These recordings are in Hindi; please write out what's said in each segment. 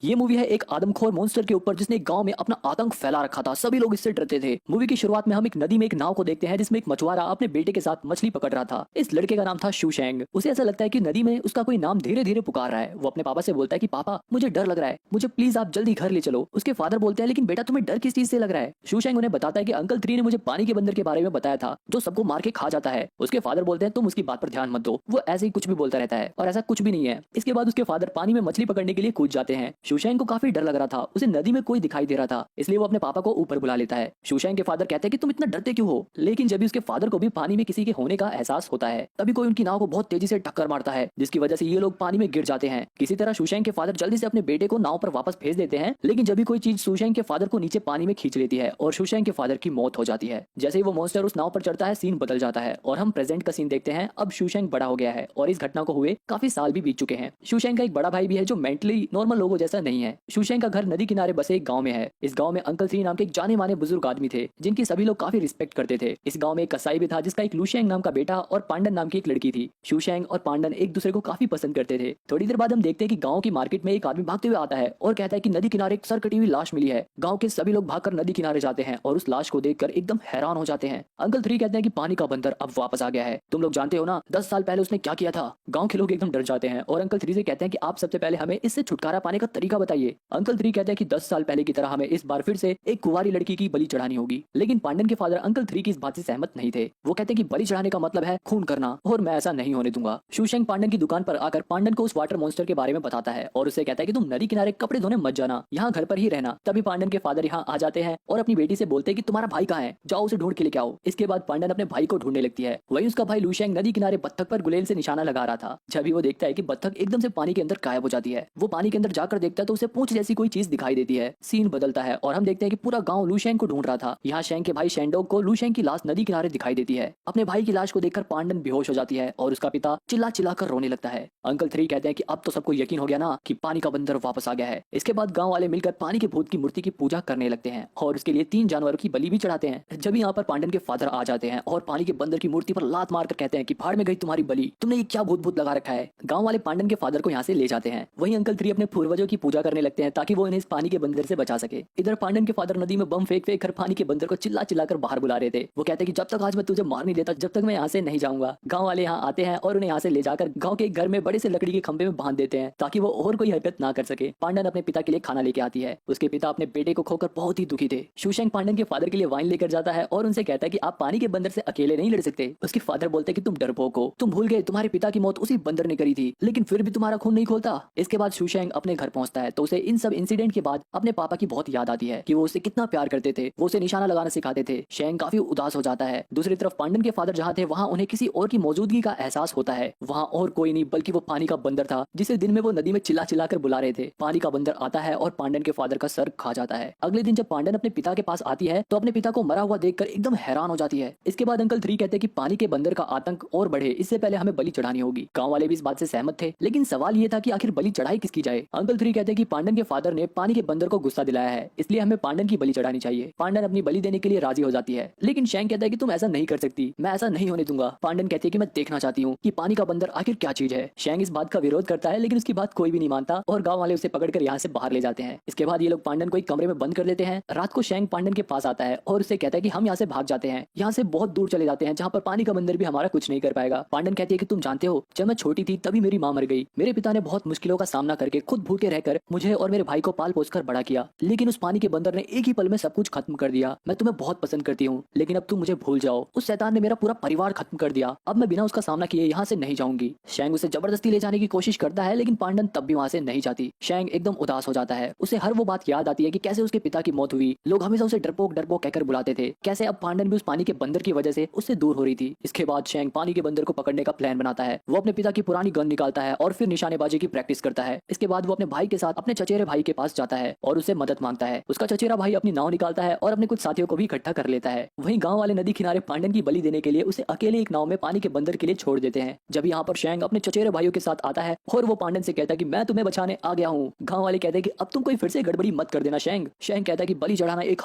ये मूवी है एक आदमखोर मॉन्स्टर के ऊपर जिसने गांव में अपना आतंक फैला रखा था। सभी लोग इससे डरते थे। मूवी की शुरुआत में हम एक नदी में एक नाव को देखते हैं जिसमें एक मछुआरा अपने बेटे के साथ मछली पकड़ रहा था। इस लड़के का नाम था शूशैंग। उसे ऐसा लगता है कि नदी में उसका कोई नाम धीरे धीरे पुकार रहा है। वो अपने पापा से बोलता है कि पापा मुझे डर लग रहा है, मुझे प्लीज आप जल्दी घर ले चलो। उसके फादर बोलते हैं लेकिन बेटा तुम्हें डर किस चीज से लग रहा है। शूशैंग उन्हें बताता है कि अंकल 3 ने मुझे पानी के बंदर के बारे में बताया था जो सबको मार के खा जाता है। उसके फादर बोलते हैं तुम उसकी बात पर ध्यान मत दो, वो ऐसे ही कुछ भी बोलता रहता है और ऐसा कुछ भी नहीं है। इसके बाद उसके फादर पानी में मछली पकड़ने के लिए कूद जाते हैं। शूशैंग को काफी डर लग रहा था, उसे नदी में कोई दिखाई दे रहा था, इसलिए वो अपने पापा को ऊपर बुला लेता है। शूशैंग के फादर कहते हैं कि तुम इतना डरते क्यों हो, लेकिन जब भी उसके फादर को भी पानी में किसी के होने का एहसास होता है तभी कोई उनकी नाव को बहुत तेजी से टक्कर मारता है जिसकी वजह से ये लोग पानी में गिर जाते हैं। किसी तरह शूशैंग के फादर जल्दी से अपने बेटे को नाव पर वापस भेज देते हैं, लेकिन जब भी कोई चीज शूशैंग के फादर को नीचे पानी में खींच लेती है और शूशैंग के फादर की मौत हो जाती है। जैसे ही वो मॉन्स्टर उस नाव पर चढ़ता है सीन बदल जाता है और हम प्रेजेंट का सीन देखते हैं। अब शूशैंग बड़ा हो गया है और इस घटना को हुए काफी साल भी बीत चुके हैं। शूशैंग का एक बड़ा भाई भी है जो मेंटली नॉर्मल लोगों जैसा नहीं है। शूशैंग का घर नदी किनारे बसे एक गांव में है। इस गांव में अंकल 3 नाम के एक जाने माने बुजुर्ग आदमी थे जिनकी सभी लोग काफी रिस्पेक्ट करते थे। इस गांव में एक कसाई भी था जिसका एक लूशैंग नाम का बेटा और पांडन नाम की एक लड़की थी। शूशैंग और पांडन एक दूसरे को काफी पसंद करते थे। थोड़ी देर बाद हम देखते हैं कि गांव की मार्केट में एक आदमी भागते हुए आता है और कहता है कि नदी किनारे एक सर कटी हुई लाश मिली है। गांव के सभी लोग भागकर नदी किनारे जाते हैं और उस लाश को देखकर एकदम हैरान हो जाते हैं। अंकल 3 कहते हैं कि पानी का बंदर अब वापस आ गया है, तुम लोग जानते हो ना 10 साल पहले उसने क्या किया था। गांव के लोग एकदम डर जाते हैं और अंकल 3 से कहते हैं कि आप सबसे पहले हमें इससे छुटकारा पाने का तरीका बताइए। अंकल 3 कहते हैं कि 10 साल पहले की तरह हमें इस बार फिर से एक कुंवारी लड़की की बलि चढ़ानी होगी। लेकिन पांडन के फादर अंकल 3 की इस बात से सहमत नहीं थे। वो कहते हैं कि बलि चढ़ाने का मतलब है खून करना और मैं ऐसा नहीं होने दूंगा। शूशैंग पांडन की दुकान पर आकर पांडन को उस वाटर मॉन्स्टर के बारे में बताता है और उसे कहता है कि तुम नदी किनारे कपड़े धोने मत जाना, यहाँ घर पर ही रहना। तभी पांडन के फादर यहाँ आ जाते हैं और अपनी बेटी से बोलते हैं कि तुम्हारा भाई कहाँ है, जाओ उसे ढूंढ के लेके आओ। इसके बाद पांडन अपने भाई को ढूंढने लगती है। वहीं उसका भाई लूशैंग नदी किनारे बत्तख पर गुलेल से निशाना लगा रहा था। जब भी वो देखता है कि बत्तख एकदम से पानी के अंदर गायब हो जाती है, वो पानी के अंदर जाकर देखता है तो उसे पूंछ जैसी कोई चीज दिखाई देती है। सीन बदलता है और हम देखते हैं कि पूरा गांव लूशैंग को ढूंढ रहा था। यहाँ शैंग के भाई शैंडोग को लूशैंग की लाश नदी किनारे दिखाई देती है। अपने भाई की लाश को देखकर पांडन बेहोश हो जाती है और उसका पिता चिल्ला चिल्ला कर रोने लगता है। अंकल 3 कहते हैं कि अब तो सबको यकीन हो गया ना कि पानी का बंदर वापस आ गया है। इसके बाद गांव वाले मिलकर पानी के भूत की मूर्ति की पूजा करने लगते हैं और उसके लिए 3 जानवरों की बलि भी चढ़ाते हैं। जब यहाँ पर पांडन के फादर आ जाते हैं और पानी के बंदर की मूर्ति पर लात मारकर कहते हैं कि फाड़ में गई तुम्हारी बलि, तुमने ये क्या भूत भूत लगा रखा है। गांव वाले पांडन के फादर को यहाँ से ले जाते हैं। वहीं अंकल 3 अपने पूर्वजों की पूजा करने लगते हैं ताकि वो इन्हें इस पानी के बंदर से बचा सके। इधर पांडन के फादर नदी में बम फेंक फेंक कर पानी के बंदर को चिल्ला चिल्ला कर बाहर बुला रहे थे। वो कहते हैं कि जब तक आज मैं तुझे मार नहीं देता जब तक मैं यहाँ से नहीं जाऊंगा। गांव वाले यहाँ आते हैं और उन्हें यहाँ से ले जाकर गांव के एक घर में बड़े से लकड़ी के खंभे में बांध देते हैं ताकि वो और कोई हरकत ना कर सके। पांडन अपने पिता के लिए खाना लेके आती है। उसके पिता अपने बेटे को खोकर बहुत ही दुखी थे। शूशैंग पांडन के फादर के लिए वाइन लेकर जाता है और उनसे कहता है कि आप पानी के बंदर से अकेले नहीं लड़ सकते। उसके फादर बोलते हैं कि तुम डरपोक हो, तुम भूल गए तुम्हारे पिता की मौत उसी बंदर ने करी थी, लेकिन फिर भी तुम्हारा खून नहीं खोलता। इसके बाद शूशैंग अपने घर पहुंचता है तो उसे इन सब इंसिडेंट के बाद अपने पापा की बहुत याद आती है कि वो उसे कितना प्यार करते थे, वो उसे निशाना लगाना सिखाते थे। शैंग काफी उदास हो जाता है। दूसरी तरफ पांडन के फादर जहाँ थे वहाँ उन्हें किसी और की मौजूदगी का एहसास होता है। वहाँ और कोई नहीं बल्कि वो पानी का बंदर था जिसे दिन में वो नदी में चिल्ला चिल्ला कर बुला रहे थे। पानी का बंदर आता है और पांडन के फादर का सर खा जाता है। अगले दिन जब पांडन अपने पिता के पास आती है तो अपने पिता को मरा हुआ देखकर एकदम हैरान हो जाती है। इसके बाद अंकल 3 कहते हैं कि पानी के बंदर का आतंक और बढ़े इससे पहले हमें बलि चढ़ानी होगी। गांव वाले भी इस बात से सहमत थे, लेकिन सवाल ये था कि आखिर बलि चढ़ाई किसकी जाए। अंकल 3 कहते हैं कि पांडन के फादर ने पानी के बंदर को गुस्सा दिलाया है, इसलिए हमें पांडन की बलि चढ़ानी चाहिए। पांडन अपनी बलि देने के लिए राजी हो जाती है, लेकिन शैंग कहता है कि तुम ऐसा नहीं कर सकती, मैं ऐसा नहीं होने दूंगा। पांडन कहती है कि मैं देखना चाहती हूँ कि पानी का बंदर आखिर क्या चीज है। शैंग इस बात का विरोध करता है, लेकिन उसकी बात कोई भी नहीं मानता और गांव वाले उसे पकड़कर यहाँ से बाहर ले जाते हैं। इसके बाद ये लोग पांडन को एक कमरे में बंद कर देते हैं। रात को शैंग पांडन के पास आता है और उससे कहता है कि हम यहाँ से भाग जाते हैं, यहाँ से बहुत दूर चले जाते हैं जहाँ पर पानी का बंदर भी हमारा कुछ नहीं कर पाएगा। पांडन कहती है कि तुम जानते हो जब मैं छोटी थी तभी मेरी माँ मर गई। मेरे पिता ने बहुत मुश्किलों का सामना करके खुद भूखे रहकर मुझे और मेरे भाई को पाल पोस कर बड़ा किया, लेकिन उस पानी के बंदर ने एक ही पल में सब कुछ खत्म कर दिया। मैं तुम्हें बहुत पसंद करती हूँ, लेकिन अब तुम मुझे भूल जाओ। उस शैतान ने मेरा पूरा परिवार खत्म कर दिया, अब मैं बिना उसका सामना किए यहाँ से नहीं जाऊंगी। शैंग उसे जबरदस्ती ले जाने की कोशिश करता है, लेकिन पांडन तब भी वहाँ से नहीं जाती। शैंग एकदम उदास हो जाता है। उसे हर वो बात याद आती है कि कैसे उसके पिता की मौत हुई, लोग हमेशा उसे डरपोक डरपोक कहकर बुलाते थे, कैसे अब पांडन भी उस पानी के बंदर की वजह से उससे दूर हो रही थी। इसके बाद शैंग पानी के बंदर को पकड़ने का प्लान बनाता है। वो अपने पिता की पुरानी गन निकालता है और फिर निशानेबाजी की प्रैक्टिस करता है। इसके बाद वो अपने भाई के साथ अपने चचेरे भाई के पास जाता है और उससे मदद मांगता है। उसका चचेरा भाई अपनी नाव निकालता है और अपने कुछ साथियों को भी इकट्ठा कर लेता है। वहीं गांव वाले नदी किनारे पांडन की बलि देने के लिए उसे अकेले एक नाव में पानी के बंदर के लिए छोड़ देते हैं। जब यहाँ पर शैंग अपने चचेरे भाइयों के साथ आता है और वो पांडन से कहता है कि मैं तुम्हें बचाने आ गया हूँ। गांव वाले कहते हैं कि अब तुम कोई फिर से गड़बड़ी मत कर देना शैंग। शैंग कहता है कि बलि चढ़ाना एक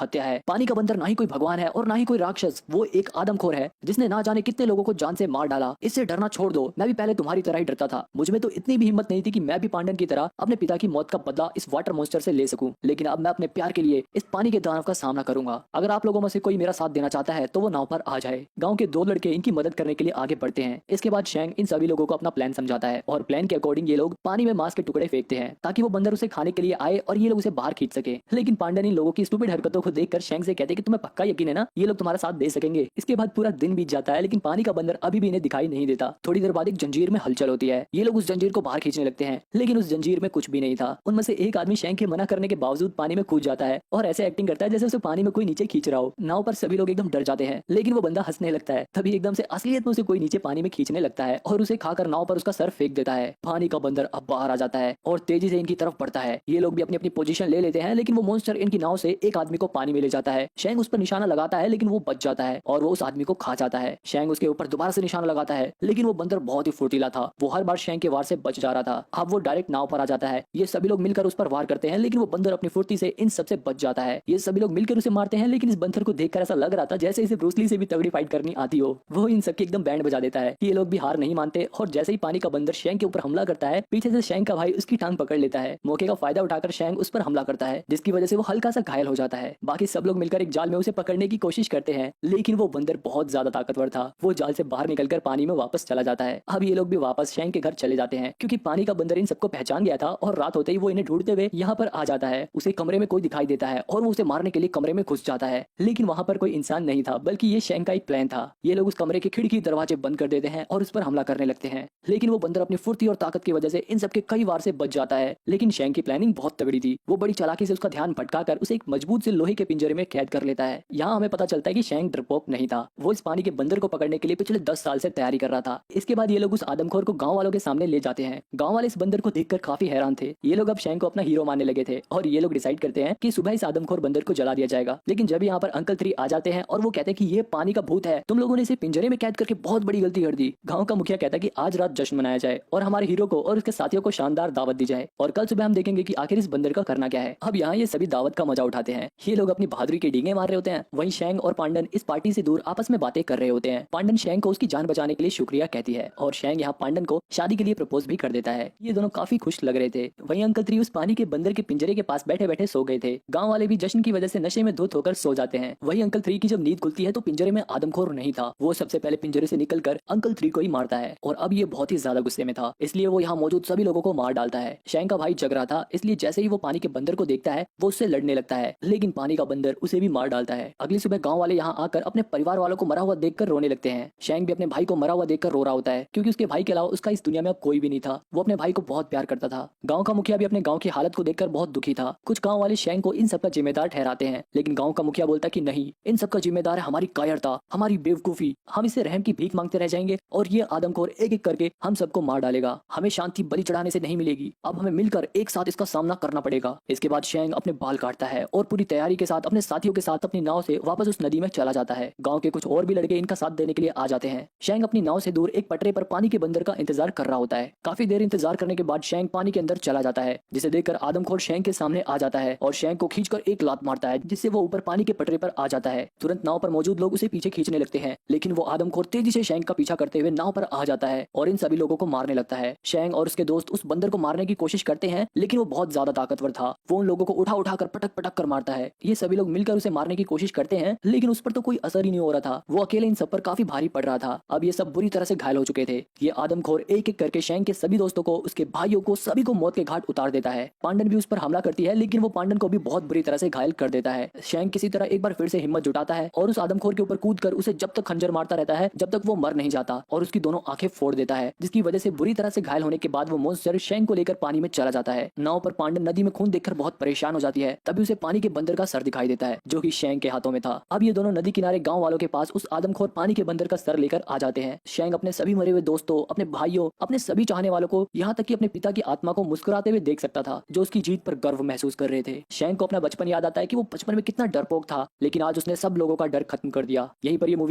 हत्या है, पानी का बंदर ना ही कोई भगवान है और ना ही कोई राक्षस, वो एक आदमखोर है जिसने ना जाने कितने लोगों को जान से मार डाला। इससे डरना छोड़ दो, मैं भी पहले तुम्हारी तरह ही डरता था। मुझ में तो इतनी भी हिम्मत नहीं थी कि मैं भी पांडन की तरह अपने पिता की मौत मौत का बदला इस वाटर मॉन्स्टर से ले सकूं, लेकिन अब मैं अपने प्यार के लिए इस पानी के दानव का सामना करूंगा। अगर आप लोगों में से कोई मेरा साथ देना चाहता है तो वो नाव पर आ जाए। गांव के दो लड़के इनकी मदद करने के लिए आगे बढ़ते हैं। इसके बाद शेंग इन सभी लोगों को अपना प्लान समझाता है और प्लान के अकॉर्डिंग ये लोग पानी में मांस के टुकड़े फेंकते हैं ताकि वो बंदर उसे खाने के लिए आए और ये लोग उसे बाहर खींच सके। लेकिन पांडन इन लोगों की स्टूपिड हरकतों को देखकर शेंग से कहते हैं कि तुम्हें पक्का यकीन है ना ये लोग तुम्हारा साथ दे सकेंगे। इसके बाद पूरा दिन बीत जाता है लेकिन पानी का बंदर अभी भी इन्हें दिखाई नहीं देता। थोड़ी देर बाद एक जंजीर में हलचल होती है। ये लोग उस जंजीर को बाहर खींचने लगते हैं लेकिन उस जंजीर में कुछ भी नहीं था। उनमें से एक आदमी शेंग के मना करने के बावजूद पानी में कूद जाता है और ऐसे एक्टिंग करता है जैसे उसे पानी में कोई नीचे खींच रहा हो। नाव पर सभी लोग एकदम डर जाते हैं लेकिन वो बंदा हंसने लगता है। तभी एकदम से असलियत में उसे कोई नीचे पानी में खींचने लगता है और उसे खाकर नाव पर उसका सर फेंक देता है। पानी का बंदर अब बाहर आ जाता है और तेजी से इनकी तरफ बढ़ता है। ये लोग भी अपनी अपनी पोजीशन ले लेते हैं लेकिन वो मॉन्स्टर इनकी नाव से एक आदमी को पानी में ले जाता है। शेंग उस पर निशाना लगाता है लेकिन वो बच जाता है और वो उस आदमी को खा जाता है। शेंग उसके ऊपर दोबारा से निशाना लगाता है लेकिन वो बंदर बहुत ही फुर्तीला था। वो हर बार शेंग के वार से बच जा रहा था। अब वो डायरेक्ट नाव पर आ जाता है। ये सभी लोग मिलकर उस पर वार करते हैं लेकिन वो बंदर अपनी फुर्ती से इन सबसे बच जाता है। ये सभी लोग मिलकर उसे मारते हैं लेकिन इस बंदर को देखकर ऐसा लग रहा था जैसे इसे ब्रूस ली से भी तगड़ी फाइट करनी आती हो। वो इन सबकी एकदम बैंड बजा देता है। ये लोग भी हार नहीं मानते और जैसे ही पानी का बंदर शेंग के ऊपर हमला करता है पीछे से शेंग का भाई उसकी टांग पकड़ लेता है। मौके का फायदा उठाकर शेंग उस पर हमला करता है जिसकी वजह से वो हल्का सा घायल हो जाता है। बाकी सब लोग मिलकर एक जाल में उसे पकड़ने की कोशिश करते हैं लेकिन वो बंदर बहुत ज्यादा ताकतवर था। वो जाल से बाहर निकलकर पानी में वापस चला जाता है। अब ये लोग भी वापस शेंग के घर चले जाते हैं क्योंकि पानी का बंदर इन सबको पहचान गया था और रात होते ही वो इन्हें ढूंढते हुए यहाँ पर आ जाता है। उसे कमरे में कोई दिखाई देता है और वो उसे मारने के लिए कमरे में घुस जाता है लेकिन वहां पर कोई इंसान नहीं था बल्कि ये शेंग का एक प्लान था। ये लोग उस कमरे के खिड़की दरवाजे बंद कर देते हैं और उस पर हमला करने लगते हैं लेकिन वो बंदर अपनी फुर्ती और ताकत की वजह से इन सबके कई वार से बच जाता है। लेकिन शेंग की प्लानिंग बहुत तगड़ी थी। वो बड़ी चालाकी से उसका ध्यान भटकाकर उसे एक मजबूत से लोहे के पिंजरे में कैद कर लेता है। यहाँ हमें पता चलता है कि शेंग डरपोक नहीं था। वो इस पानी के बंदर को पकड़ने के लिए पिछले 10 साल से तैयारी कर रहा था। इसके बाद ये लोग उस आदमखोर को गांव वालों के सामने ले जाते हैं। गांव वाले इस बंदर को देखकर काफी हैरान थे। ये लोग अब शेंग को अपना हीरो मानने लगे थे और ये लोग डिसाइड करते हैं कि सुबह इस आदमखोर बंदर को जला दिया जाएगा। लेकिन जब यहाँ पर अंकल 3 आ जाते हैं और वो कहते हैं कि ये पानी का भूत है, तुम लोगों ने इसे पिंजरे में कैद करके बहुत बड़ी गलती कर दी। गांव का मुखिया कहता है कि आज रात जश्न मनाया जाए और हमारे हीरो को और उसके साथियों को शानदार दावत दी जाए और कल सुबह हम देखेंगे कि आखिर इस बंदर का करना क्या है। अब यहाँ ये सभी दावत का मजा उठाते हैं। ये लोग अपनी बहादुरी के डींगे मार रहे होते हैं। वहीं शेंग और पांडन इस पार्टी से दूर आपस में बातें कर रहे होते हैं। पांडन शेंग को उसकी जान बचाने के लिए शुक्रिया कहती है और शेंग यहाँ पांडन को शादी के लिए प्रपोज भी कर देता है। ये दोनों काफी खुश लग रहे थे। वहीं अंकल 3 उस पानी के बंदर के पिंजरे के पास बैठे बैठे सो गए थे। गाँव वाले भी जश्न की वजह से नशे में धुत होकर सो जाते हैं। वहीं अंकल 3 की जब नींद खुलती है तो पिंजरे में आदमखोर नहीं था। वो सबसे पहले पिंजरे से निकलकर अंकल 3 को ही मारता है और अब ये बहुत ही ज्यादा गुस्से में था इसलिए वो यहाँ मौजूद सभी लोगों को मार डालता है। शेंग का भाई जग रहा था इसलिए जैसे ही वो पानी के बंदर को देखता है वो उससे लड़ने लगता है लेकिन पानी का बंदर उसे भी मार डालता है। अगली सुबह गाँव वाले यहाँ आकर अपने परिवार वालों को मरा हुआ देखकर रोने लगते हैं। शेंग भी अपने भाई को मरा हुआ देखकर रो रहा होता है क्योंकि उसके भाई के अलावा उसका इस दुनिया में अब कोई भी नहीं था। वो अपने भाई को बहुत प्यार करता था। गाँव का मुखिया भी अपने गाँव की हालत को देखकर बहुत दुखी था। कुछ गाँव वाले शेंग को इन सबका जिम्मेदार ठहराते हैं लेकिन गाँव का मुखिया बोलता कि नहीं, इन सबका जिम्मेदार है हमारी कायरता, हमारी बेवकूफी। हम इससे रहम की भीख मांगते रह जाएंगे और ये आदमखोर एक एक करके हम सबको मार डालेगा। हमें शांति बलि चढ़ाने से नहीं मिलेगी। अब हमें मिलकर एक साथ इसका सामना करना पड़ेगा। इसके बाद शेंग अपने बाल काटता है और पूरी तैयारी के साथ अपने साथियों के साथ अपनी नाव से वापस उस नदी में चला जाता है। गाँव के कुछ और भी लड़के इनका साथ देने के लिए आ जाते हैं। शेंग अपनी नाव से दूर एक पटरे पर पानी के बंदर का इंतजार कर रहा होता है। काफी देर इंतजार करने के बाद शेंग पानी के अंदर चला जाता है जिसे देखकर आदमखोर शेंग के सामने आ जाता है और शेंग को खींचकर एक लात मारता है जिससे वो ऊपर पानी के पटरे पर आ जाता है। तुरंत नाव पर मौजूद लोग उसे पीछे खींचने लगते हैं लेकिन वो आदमखोर तेजी से शेंग का पीछा करते हुए नाव पर आ जाता है और इन सभी लोगों को मारने लगता है। शेंग और उसके दोस्त उस बंदर को मारने की कोशिश करते हैं लेकिन वो बहुत ज्यादा ताकतवर था। वो उन लोगों को उठा उठा कर पटक पटक कर मारता है। ये सभी लोग मिलकर उसे मारने की कोशिश करते हैं लेकिन उस पर तो कोई असर ही नहीं हो रहा था। वो अकेले इन सब पर काफी भारी पड़ रहा था। अब ये सब बुरी तरह से घायल हो चुके थे। ये आदमखोर एक एक करके शेंग के सभी दोस्तों को, उसके भाइयों को, सभी को मौत के घाट उतार देता है। पांडन भी उस पर हमला करती है लेकिन वो पांडन को भी बहुत बुरी तरह से घायल कर देता है। शेंग किसी तरह एक बार फिर से हिम्मत जुटाता है और उस आदमखोर के ऊपर कूदकर उसे जब तक खंजर मारता रहता है जब तक वो मर नहीं जाता और उसकी दोनों आंखें फोड़ देता है जिसकी वजह से बुरी तरह से घायल होने के बाद वो मॉन्स्टर शेंग को लेकर पानी में चला जाता है। नाव पर पांडन नदी में खून देखकर बहुत परेशान हो जाती है। तभी उसे पानी के बंदर का सर दिखाई देता है जो कि शेंग के हाथों में था। अब ये दोनों नदी किनारे गांव वालों के पास उस आदमखोर पानी के बंदर का सर लेकर आ जाते हैं। शेंग अपने सभी मरे हुए दोस्तों, अपने भाइयों, अपने सभी चाहने वालों को, यहाँ तक कि अपने पिता की आत्मा को मुस्कुराते हुए देख सकता था जो उसकी जीत पर गर्व महसूस कर रहे थे। शेंग को अपना बचपन याद आता है कि वो बचपन में कितना डरपोक था लेकिन आज उसने सब लोगों का डर खत्म कर दिया। यहीं पर ये मूवी